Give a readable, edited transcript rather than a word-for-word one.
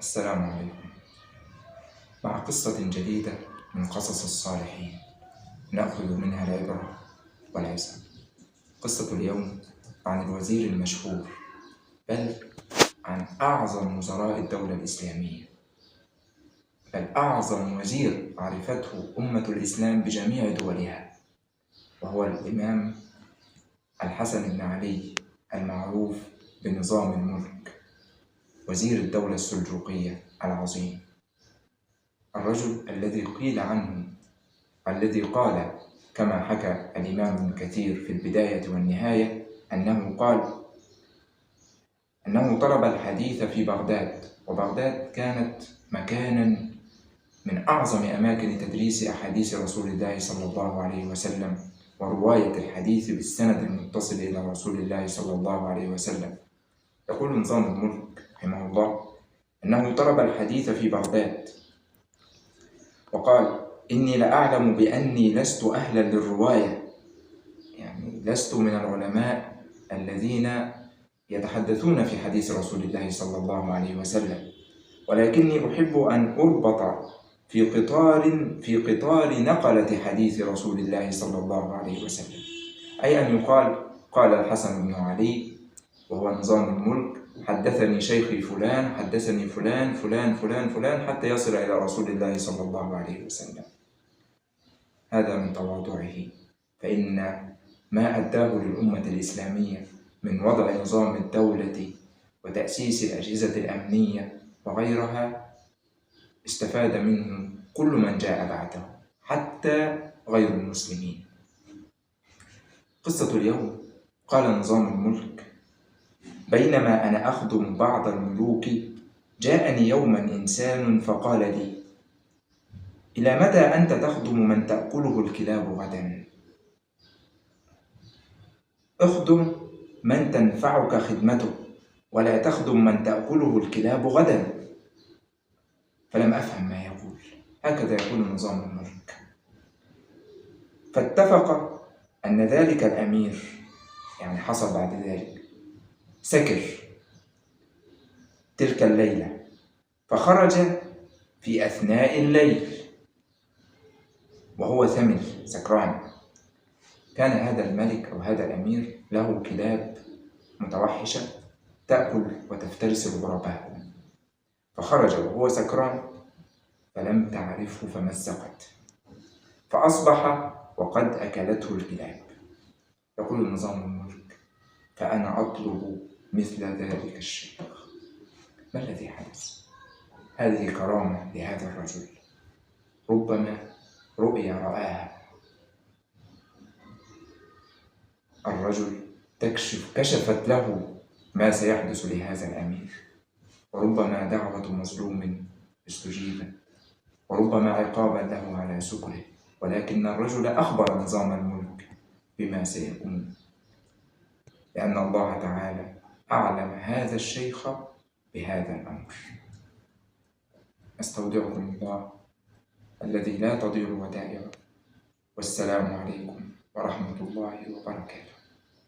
السلام عليكم. مع قصة جديدة من قصص الصالحين نأخذ منها العبرة والعظة. قصة اليوم عن الوزير المشهور، بل عن أعظم وزراء الدولة الإسلامية، بل أعظم وزير عرفته أمة الإسلام بجميع دولها، وهو الإمام الحسن بن علي المعروف بنظام الملك، وزير الدولة السلجوقية العظيم. الرجل الذي قيل عنه، الذي قال كما حكى الإمام ابن كثير في البداية والنهاية أنه قال أنه طلب الحديث في بغداد، وبغداد كانت مكانا من أعظم أماكن تدريس أحاديث رسول الله صلى الله عليه وسلم ورواية الحديث بالسند المتصل إلى رسول الله صلى الله عليه وسلم. يقول نظام الملك رحمه الله أنه طلب الحديث في بغداد، وقال: إني لأعلم بأني لست أهلا للرواية، يعني لست من العلماء الذين يتحدثون في حديث رسول الله صلى الله عليه وسلم، ولكني أحب أن أربط في قطار نقلة حديث رسول الله صلى الله عليه وسلم، أي أن يقال: قال الحسن بن علي وهو نظام الملك: حدثني شيخي فلان، حدثني فلان فلان فلان فلان، حتى يصل إلى رسول الله صلى الله عليه وسلم. هذا من تواضعه، فإن ما أداه للأمة الإسلامية من وضع نظام الدولة وتأسيس الأجهزة الأمنية وغيرها استفاد منه كل من جاء بعده، حتى غير المسلمين. قصة اليوم: قال نظام الملك: بينما أنا أخدم بعض الملوك، جاءني يوما إنسان فقال لي: إلى متى أنت تخدم من تأكله الكلاب غدا؟ اخدم من تنفعك خدمته، ولا تخدم من تأكله الكلاب غدا. فلم أفهم ما يقول. هكذا يقول نظام الملك. فاتفق أن ذلك الأمير، يعني حصل بعد ذلك، سكر تلك الليلة، فخرج في أثناء الليل وهو ثمل سكران. كان هذا الملك أو هذا الأمير له كلاب متوحشة تأكل وتفترس الغرباء، فخرج وهو سكران فلم تعرفه فمزقت، فأصبح وقد أكلته الكلاب. يقول نظام الملك: فأنا أطلب مثل ذلك الشيخ. ما الذي حدث؟ هذه كرامة لهذا الرجل، ربما رؤيا رآها الرجل كشفت له ما سيحدث لهذا الأمير، وربما دعوة مظلوم استجيبت، وربما عقابا له على سكره، ولكن الرجل أخبر نظام الملك بما سيكون، لأن الله تعالى أعلم هذا الشيخ بهذا الأمر. أستودعكم الله الذي لا تضيع ودائعه، والسلام عليكم ورحمة الله وبركاته.